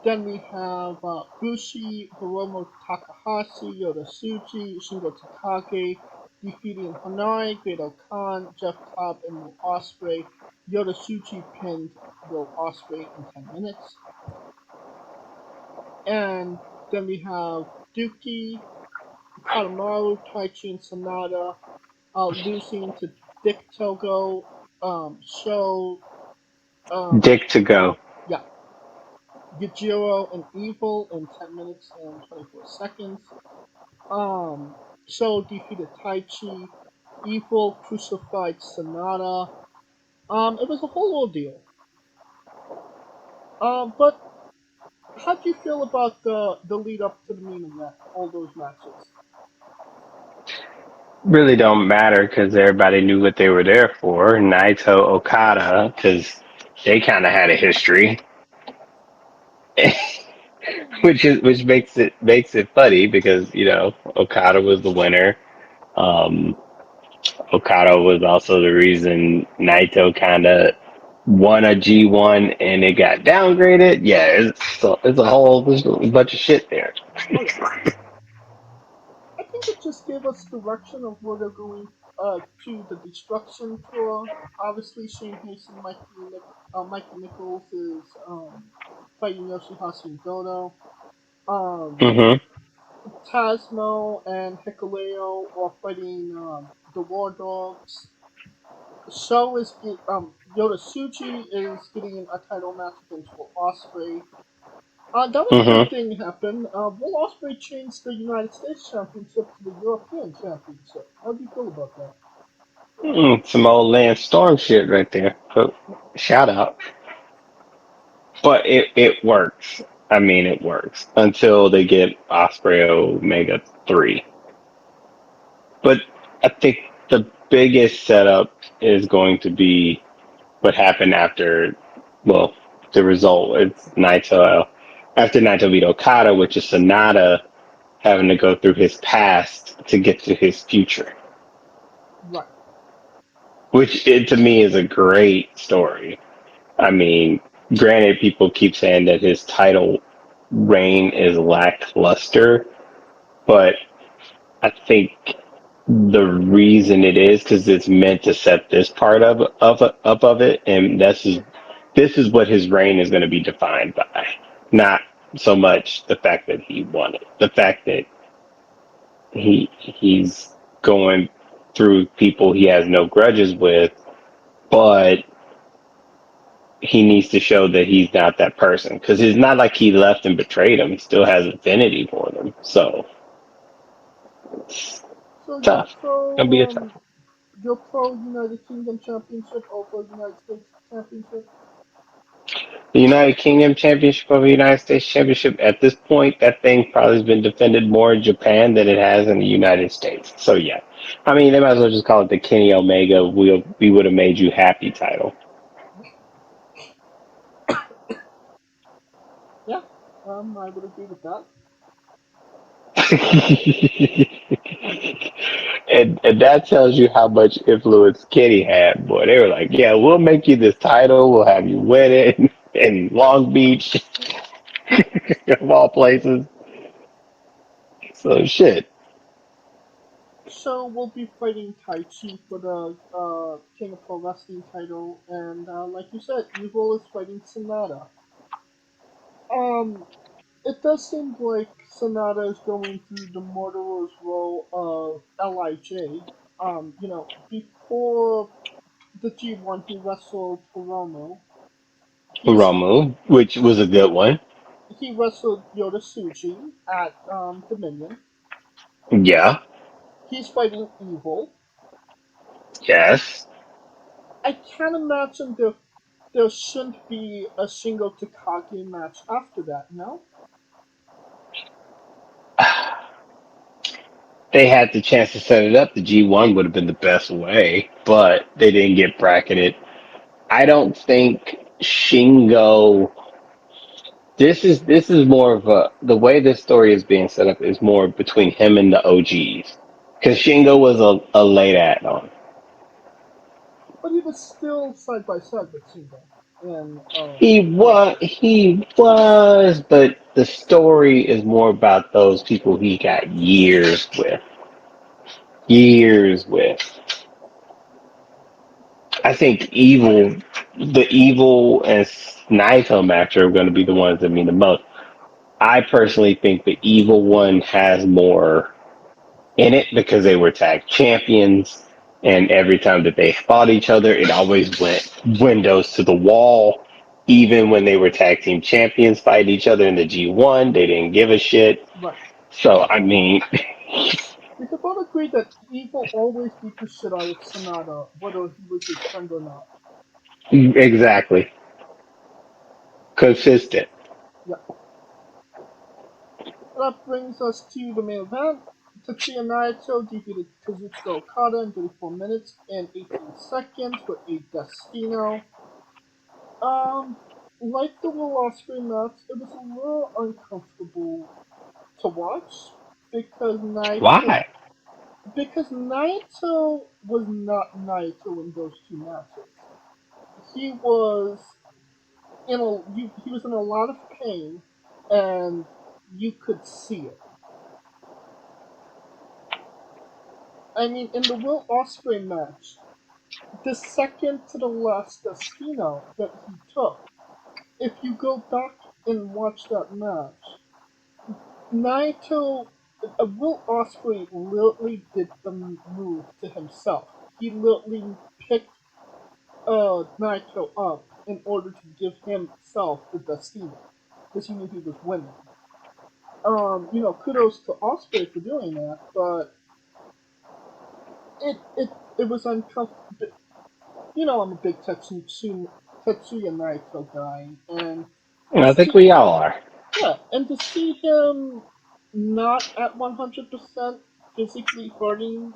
S1: Then we have Bushi, Hiromu Takahashi, Yoda Tsuji, Shingo Takagi defeating Hanai, Great Khan, Jeff Cobb, and Will Ospreay. Yoda Tsuji pinned Will Ospreay in 10 minutes. And then we have Duki, Kanemaru, Taichi, and Sanada losing to Dick Togo, So, um,
S2: Dick to go.
S1: yeah, Yujiro and Evil in 10 minutes and 24 seconds. So defeated Taichi. Evil crucified Sonata. It was a whole ordeal. But how do you feel about the lead up to the main event? All those matches.
S2: Really don't matter because everybody knew what they were there for. Naito, Okada, because they kind of had a history, which makes it funny because Okada was the winner. Um, Okada was also the reason Naito kind of won a G1 and it got downgraded. Yeah, there's a bunch of shit there.
S1: Oh yeah, I think it just gave us direction of where they're going to the Destruction Tour. Obviously, Shane Hasten, Mikey Nichols is fighting Yoshihashi and Goto. Um,
S2: Hmm.
S1: Tasmo and Hikuleo are fighting the War Dogs. Yoda Suji is getting a title match against Will Ospreay. That was a
S2: Hmm.
S1: big thing happen. Will Ospreay changed the United States Championship to the European Championship. How do you feel about that?
S2: Some old Lance Storm shit right there. But shout out. But it works. I mean, it works until they get Osprey Omega 3. But I think the biggest setup is going to be what happened after, well, the result. It's Naito, after Naito beat Okada, which is Sonata having to go through his past to get to his future,
S1: Right.
S2: which to me is a great story. I mean, granted, people keep saying that his title reign is lackluster, but I think the reason it is because it's meant to set this part of it, and this is what his reign is going to be defined by, not so much the fact that he won it, the fact that he's going through people he has no grudges with, but he needs to show that he's not that person because it's not like he left and betrayed him. He still has affinity for them, so it's
S1: So
S2: tough. It's gonna be a tough.
S1: you're pro United Kingdom Championship over United States Championship.
S2: The United Kingdom Championship over the United States Championship, at this point, that thing probably has been defended more in Japan than it has in the United States. So, yeah. I mean, they might as well just call it the Kenny Omega we would have made you happy title.
S1: Yeah. I would agree with that.
S2: And that tells you how much influence Kenny had, boy. They were like, yeah, we'll make you this title. We'll have you win it in Long Beach, of all places. So, shit.
S1: So we'll be fighting Taichi for the King of Pro Wrestling title, and like you said, Evil is fighting Sonata. Um, it does seem like Sonata is going through the murderer's role of Lij. Before the G1, he wrestled Hiromu. He's
S2: Romu, which was a good one.
S1: he wrestled Yoda Tsuji at Dominion.
S2: Yeah.
S1: He's fighting Evil.
S2: Yes.
S1: I can't imagine there shouldn't be a single Takagi match after that, no?
S2: They had the chance to set it up. The G1 would have been the best way, but they didn't get bracketed. I don't think Shingo. This is more of the way this story is being set up is more between him and the OGs because Shingo was a late add on.
S1: But he was still side by side with Shingo in Osprey.
S2: He was, but the story is more about those people he got years with. I think the evil and Naito match are going to be the ones that mean the most. I personally think the evil one has more in it because they were tag champions. And every time that they fought each other, it always went windows to the wall. Even when they were tag team champions fight each other in the G1, they didn't give a shit.
S1: Right.
S2: So, I mean,
S1: We could both agree that he will always beat the shit out of Sonata, whether he was his friend or not.
S2: exactly. Consistent.
S1: Yeah. That brings us to the main event. Tetsuya Naito defeated Kazuchika Okada in 34 minutes and 18 seconds with a Destino. Um, like the Will Ospreay match, it was a little uncomfortable to watch because Naito
S2: Why?
S1: because Naito was not Naito in those two matches. He was he was in a lot of pain, and you could see it. I mean, in the Will Ospreay match, the second to the last Destino that he took, if you go back and watch that match, Naito, Will Ospreay literally did the move to himself. He literally picked Naito up in order to give himself the Destino, because he knew he was winning. Kudos to Ospreay for doing that, but it was uncomfortable. I'm a big Tetsuya Naito guy, and to
S2: I think
S1: see
S2: we all are.
S1: yeah, and to see him not at 100% physically hurting,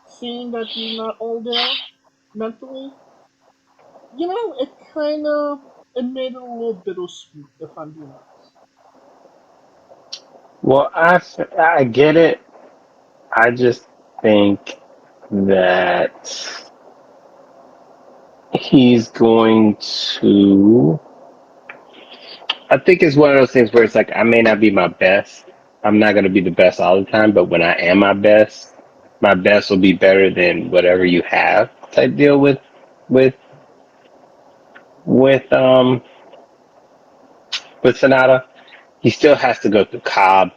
S1: seeing that he's not all there mentally, it kind of it made it a little bittersweet, if I'm being honest.
S2: Well, I get it. I just think that he's going to. I think it's one of those things where it's like I may not be my best. I'm not going to be the best all the time, but when I am my best will be better than whatever you have type deal with with um with Sonata. He still has to go through Cobb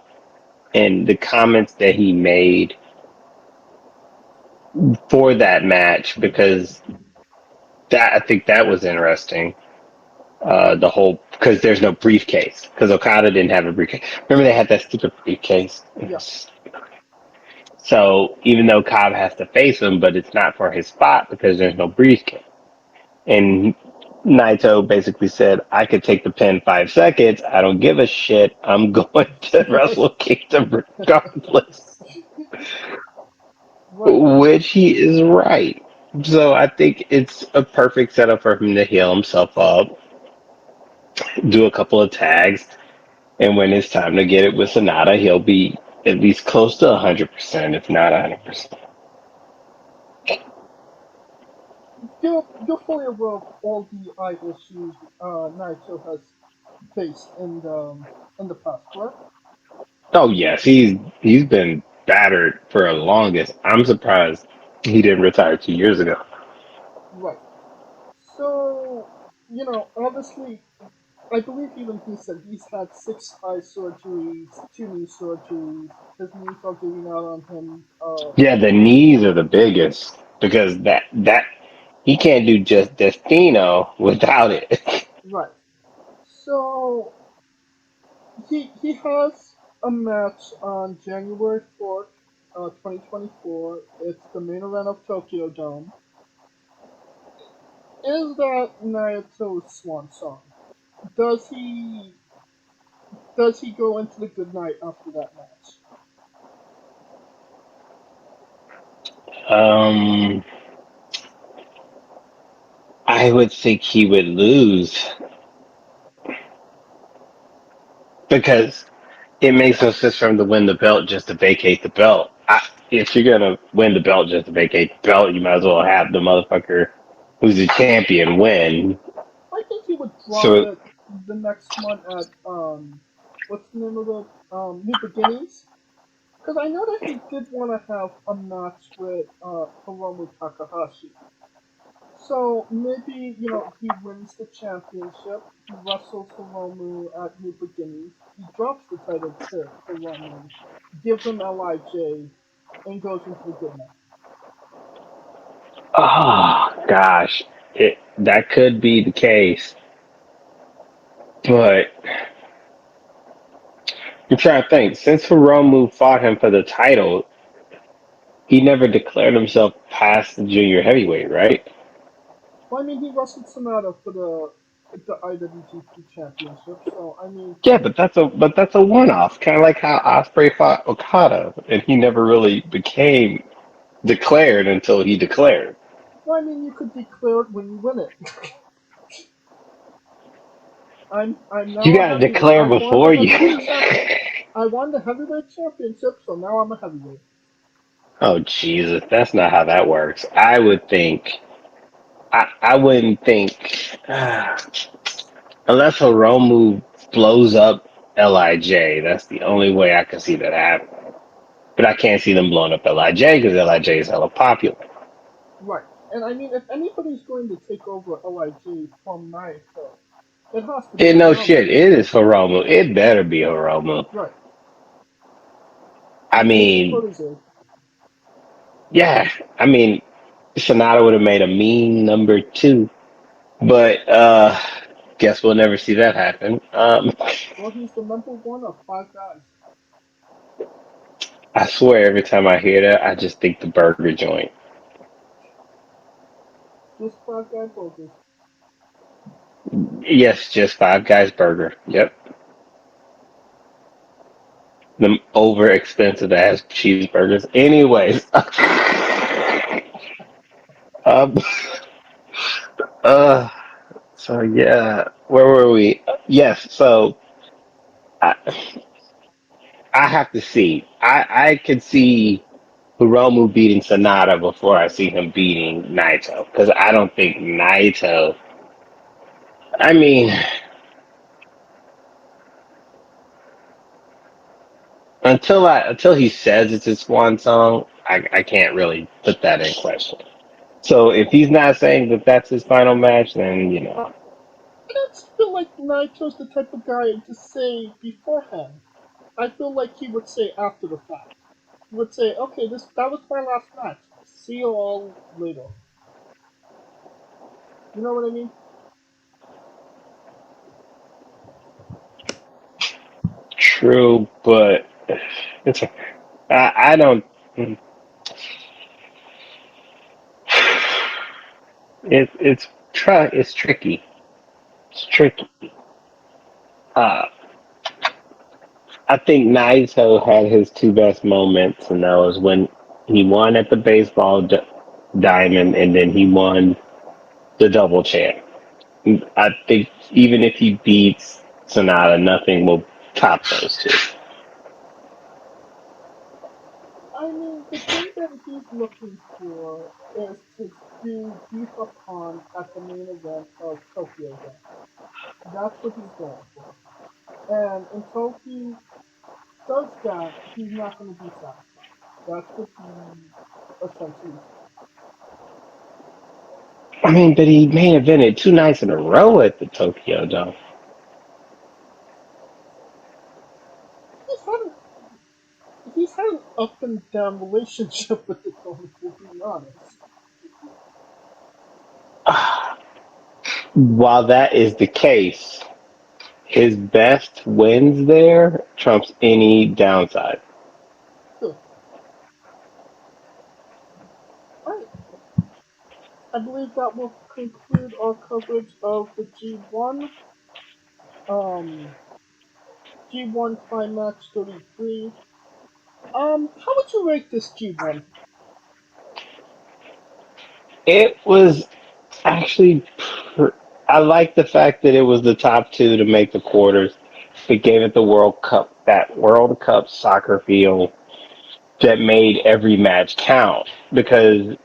S2: and the comments that he made for that match because that I think that was interesting. The whole because there's no briefcase because Okada didn't have a briefcase. Remember they had that stupid briefcase.
S1: Yeah,
S2: So even though Cobb has to face him, but it's not for his spot because there's no briefcase. And Naito basically said, "I could take the pin 5 seconds. I don't give a shit. I'm going to
S1: right,
S2: Wrestle Kingdom regardless."
S1: right,
S2: Which he is right. So I think it's a perfect setup for him to heal himself up, do a couple of tags, and when it's time to get it with Sonata, he'll be at least close to 100%, if not 100%.
S1: you're fully aware of all the eye issues Naito has faced in the past, correct?
S2: Oh yes, he's been battered for a longest. I'm surprised he didn't retire 2 years ago.
S1: Right. So, obviously, I believe even he said he's had 6 eye surgeries, 2 knee surgeries. His knees are giving out on him.
S2: Yeah, the knees are the biggest because that he can't do just Destino without it.
S1: Right. So he has a match on January 4th, 2024. It's the main event of Tokyo Dome. Is that Naito's swan song? Does he does he go into the good night after that match?
S2: um, I would think he would lose because it makes no sense for him to win the belt just to vacate the belt. If you're gonna win the belt just to vacate the belt, you might as well have the motherfucker who's the champion win.
S1: I think he would drop
S2: So
S1: it the next month at what's the name of it? New Beginnings. Because I know that he did want to have a match with Hiromu Takahashi. So maybe he wins the championship. He wrestles Hiromu at New Beginnings. He drops the title to Hiromu, gives him Lij, and goes into the good night.
S2: Oh gosh, that could be the case, but I'm trying to think. Since Hiromu fought him for the title, he never declared himself past the junior heavyweight, right?
S1: Well, I mean, he wrestled Sonata for the IWGP Championship, so I mean,
S2: Yeah, but that's a one-off, kind of like how Osprey fought Okada, and he never really became declared until he declared.
S1: well, I mean, you could declare it when you win it. I'm
S2: You
S1: now a
S2: gotta
S1: heavyweight.
S2: declare before you.
S1: I won the heavyweight championship, so now I'm a heavyweight.
S2: Oh Jesus, that's not how that works. I would think. I wouldn't think unless Hiromu blows up Lij. That's the only way I can see that happening. But I can't see them blowing up Lij because Lij is hella popular.
S1: Right. And I mean, if anybody's going to take over LIJ from Naito, it has to be
S2: And no
S1: Hiromu.
S2: shit, it is Hiromu. It better be Hiromu.
S1: Right.
S2: I
S1: He is his
S2: mean,
S1: protege.
S2: yeah. I mean, Sonata would have made a mean number two, but guess we'll never see that happen.
S1: Well, he's the number one of five guys.
S2: I swear, every time I hear that, I just think the burger joint.
S1: Just five guy focus.
S2: Yes, just Five Guys Burger. Yep. Them over expensive ass cheeseburgers. Anyways, um, uh, so yeah, where were we? Yes, so I, I have to see. I could see Hiromu beating Sonata before I see him beating Naito because I don't think Naito. I mean, until he says it's his swan song, I can't really put that in question. So if he's not saying that that's his final match, then
S1: I don't feel like Naito's the type of guy to say beforehand. I feel like he would say after the fact. He would say, "Okay, that was my last match. See you all later." You know what I mean?
S2: true, but it's I don't. It's tricky. It's tricky. Uh, I think Naito had his two best moments, and that was when he won at the baseball diamond, and then he won the double champ. I think even if he beats Sonata, nothing will top those two.
S1: I mean, the thing that he's looking for is to do beef upon at the main event of Tokyo Dome. That's what he's going for. And until he does that, he's not going to be satisfied. That's what he essentially said.
S2: I mean, but he main evented two nights in a row at the Tokyo Dome.
S1: He's had an, he's had an up and down relationship with the Dome, if we're being honest.
S2: While that is the case, his best wins there trumps any downside.
S1: True. Alright, I believe that will conclude our coverage of the um, G1 Climax 33. How would you rate this G1?
S2: It was actually, I like the fact that it was the top two to make the quarters. It gave it the World Cup, that World Cup soccer feel that made every match count. Because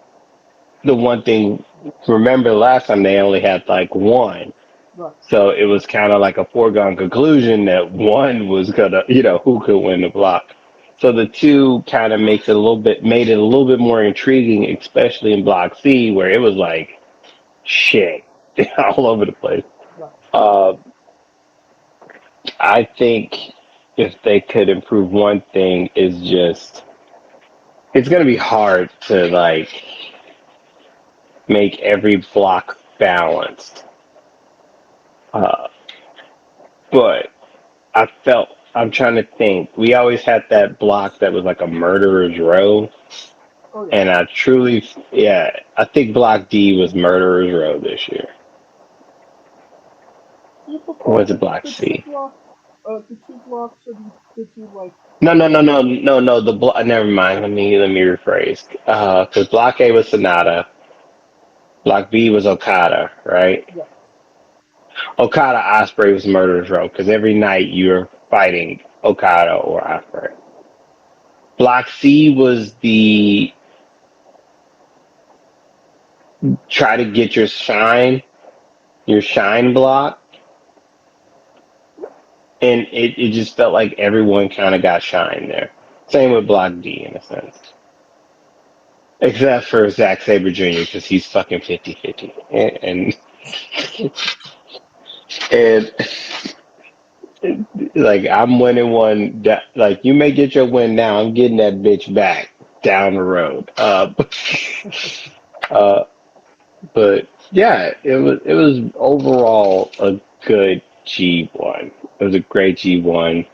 S2: the one thing, remember last time they only had like one.
S1: Right.
S2: So it was kind of like a foregone conclusion that one was gonna, who could win the block. So the two kind of made it a little bit more intriguing, especially in Block C, where it was like shit all over the place.
S1: Right.
S2: Uh, I think if they could improve one thing is just it's gonna be hard to like make every block balanced. Uh, but I'm trying to think. We always had that block that was like a murderer's row,
S1: Oh yeah.
S2: and yeah, I think block D was murderer's row this year.
S1: Do you
S2: Or
S1: prefer
S2: was it block
S1: the
S2: C?
S1: block, the two blocks, or did you like
S2: No, no,
S1: the
S2: no, no, no, no. The block. Never mind. Let me rephrase. Because block A was Sonata, block B was Okada, right?
S1: yeah?
S2: Okada Osprey was murderer's row because every night you're fighting Okada or Osprey. Block C was the try to get your shine block, and it just felt like everyone kind of got shine there. Same with Block D in a sense, except for Zack Sabre Jr. because he's fucking 50-50, and like I'm winning one. Like you may get your win now, I'm getting that bitch back down the road. Uh, but yeah, it was overall a good G1. It was a great G1.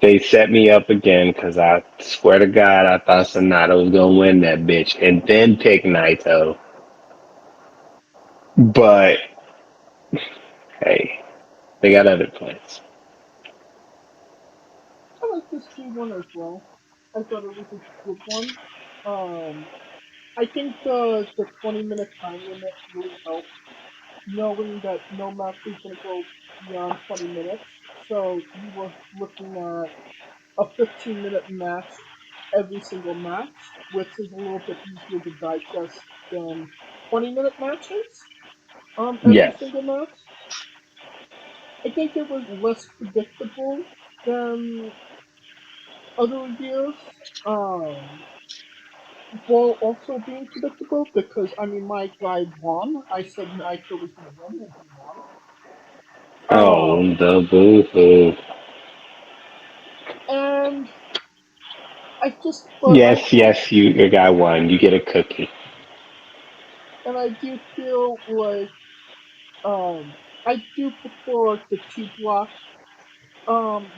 S2: They set me up again because I swear to God I thought Sonata was gonna win that bitch and then pick Naito. But hey, they got other plans.
S1: I like this G1 as well. I thought it was a good one. Um, I think the 20-minute time limit really helped, knowing that no match was gonna go beyond 20 minutes. So you were looking at a 15-minute match every single match, which is a little bit easier to digest than 20-minute matches. Every
S2: Yes.
S1: single match. I think it was less predictable than other years. While also being predictable because I mean my guy won. I said Naito was gonna win and he won.
S2: Oh,
S1: Um,
S2: the boo hoo.
S1: and I
S2: Yes,
S1: do
S2: yes, your guy won. You get a cookie.
S1: and I do feel like um I do prefer the two block um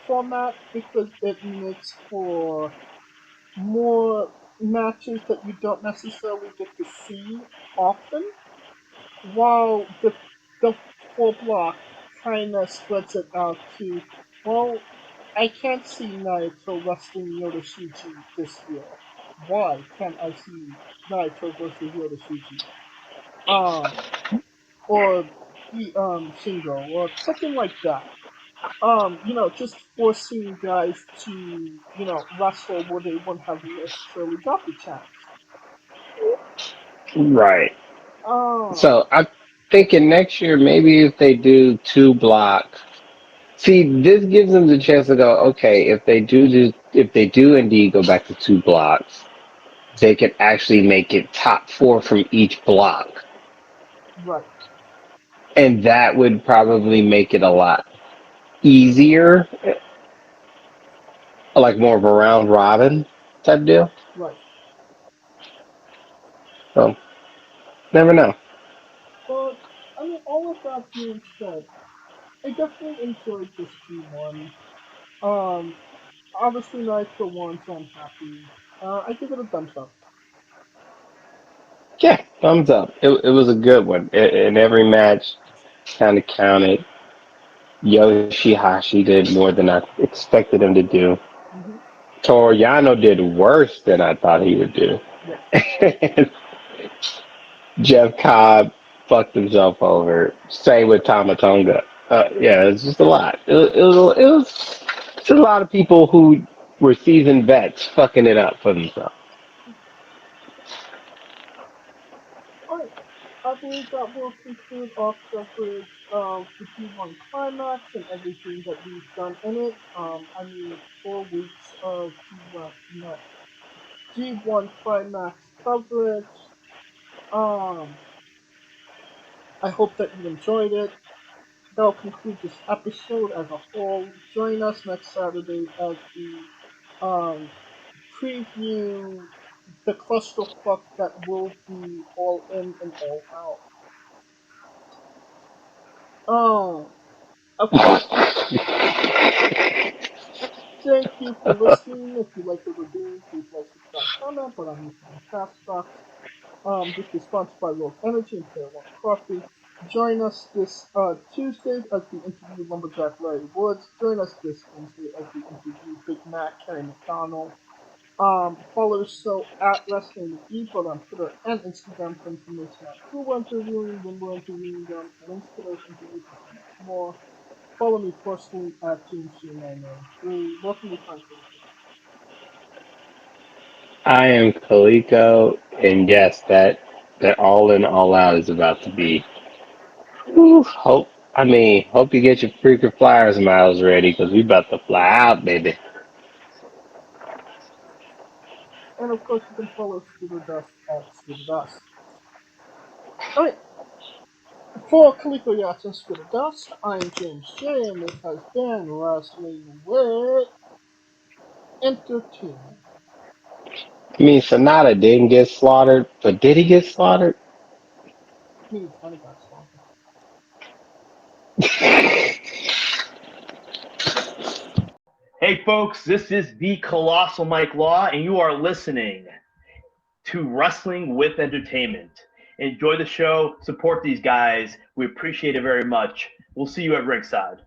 S1: format because it makes for more matches that you don't necessarily get to see often, while the full block kind of splits it out to, well, I can't see Naito wrestling Yoda this year. Why can't I see Naito versus Yoda Um, or Shingo or something like that. Just forcing guys to, wrestle where they wouldn't have necessarily got the chance.
S2: Right.
S1: Um,
S2: So I'm thinking next year maybe if they do two block. See, this gives them the chance to go. Okay, if they do indeed go back to two blocks, they can actually make it top four from each block,
S1: right,
S2: and that would probably make it a lot easier, like more of a round robin type deal.
S1: right.
S2: So never know.
S1: But I mean, all of that being said, I definitely enjoyed this G1. Um, Obviously Naito won, so I'm happy. I give it a thumbs up.
S2: Yeah, thumbs up. It was a good one. In every match, kind of counted. Yoshihashi did more than I expected him to do.
S1: Hmm.
S2: Toriano did worse than I thought he would do.
S1: Yeah,
S2: Jeff Cobb fucked himself over. Same with Tamatonga. Yeah, it's just a lot. It was just a lot of people who were seasoned vets fucking it up for themselves.
S1: alright. I believe that will conclude our coverage of the G1 Climax and everything that we've done in it. 4 weeks of G1 Climax coverage. Um, I hope that you enjoyed it. That'll conclude this episode as a whole. Join us next Saturday as we um, preview the clusterfuck that will be All In and All Out. Of course, thank you for listening. If you like what we're doing, please like, subscribe, comment. But I'm YouTube and Castbox. This is sponsored by World Energy and Player One Coffee. Join us this Tuesday as we interview Lumberjack Larry Woods. Join us this Wednesday as we interview Big Mac Harry McDonald. Follow the show at Wrestling with Evil on Twitter and Instagram for information on who we're interviewing, when we're interviewing them, links to those interviews, and so much more. Follow me personally at JamesC993. Welcome to Time for
S2: I am Kaliko, and yes, that all in all out is about to be. Whew, hope you get your freaking flyers miles ready because we about to fly out, baby.
S1: And of course, you can follow Scooter Dust at Scooter Dust. Alright, for Kaliko Yachts and Scooter Dust, I'm James J, and this has been Wrestling with Entertainment.
S2: I mean, Sonata didn't get slaughtered, but did he get slaughtered?
S1: He kinda got slaughtered.
S5: Hey, folks, this is the Colossal Mike Law, and you are listening to Wrestling with Entertainment. Enjoy the show, support these guys. We appreciate it very much. We'll see you at ringside.